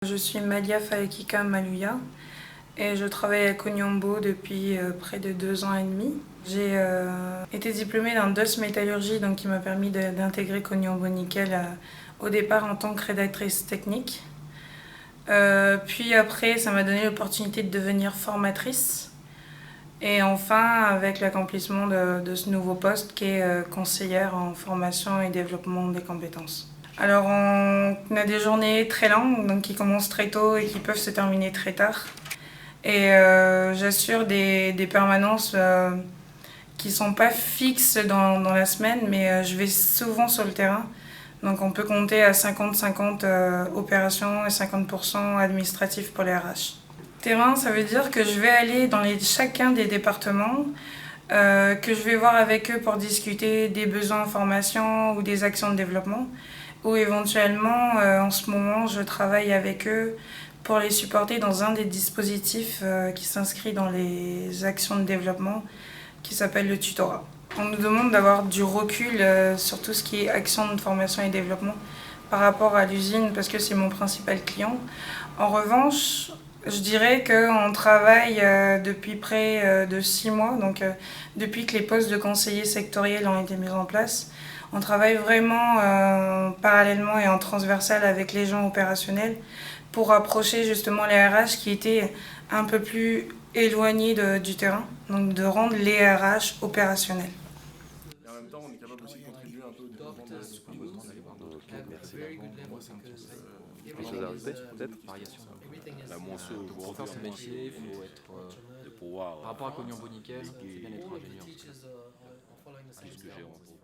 Je suis Malia Falekika Maluya et je travaille à Cognambo depuis près de 2 ans et demi. J'ai été diplômée d'un DOS métallurgie qui m'a permis d'intégrer Cognambo Nickel au départ en tant que rédactrice technique. Puis après, ça m'a donné l'opportunité de devenir formatrice. Et enfin, avec l'accomplissement de ce nouveau poste qui est conseillère en formation et développement des compétences. Alors on a des journées très longues, qui commencent très tôt et qui peuvent se terminer très tard. Et j'assure des permanences qui ne sont pas fixes dans la semaine, mais je vais souvent sur le terrain. Donc on peut compter à 50-50 opérations et 50% administratifs pour les RH. Terrain, ça veut dire que je vais aller dans chacun des départements, que je vais voir avec eux pour discuter des besoins en formation ou des actions de développement. Ou éventuellement, en ce moment, je travaille avec eux pour les supporter dans un des dispositifs qui s'inscrit dans les actions de développement, qui s'appelle le tutorat. On nous demande d'avoir du recul sur tout ce qui est action de formation et développement par rapport à l'usine, parce que c'est mon principal client. En revanche, je dirais qu'on travaille depuis près de 6 mois, depuis que les postes de conseillers sectoriels ont été mis en place. On travaille vraiment parallèlement et en transversal avec les gens opérationnels pour approcher justement les RH qui étaient un peu plus éloignés du terrain, donc de rendre les RH opérationnels. Et en même temps, on est capable aussi de contribuer un peu au développement de Pas besoin d'aller voir d'autres Ok, merci. Pour moi, c'est un truc. Quelque chose à rajouter, peut-être? variations. La monceau, Donc pour faire ce métier, il faut être, De pouvoir par rapport à Cognambo Nickel, c'est bien expliquer d'être ingénieur. tout ce que j'ai rencontré.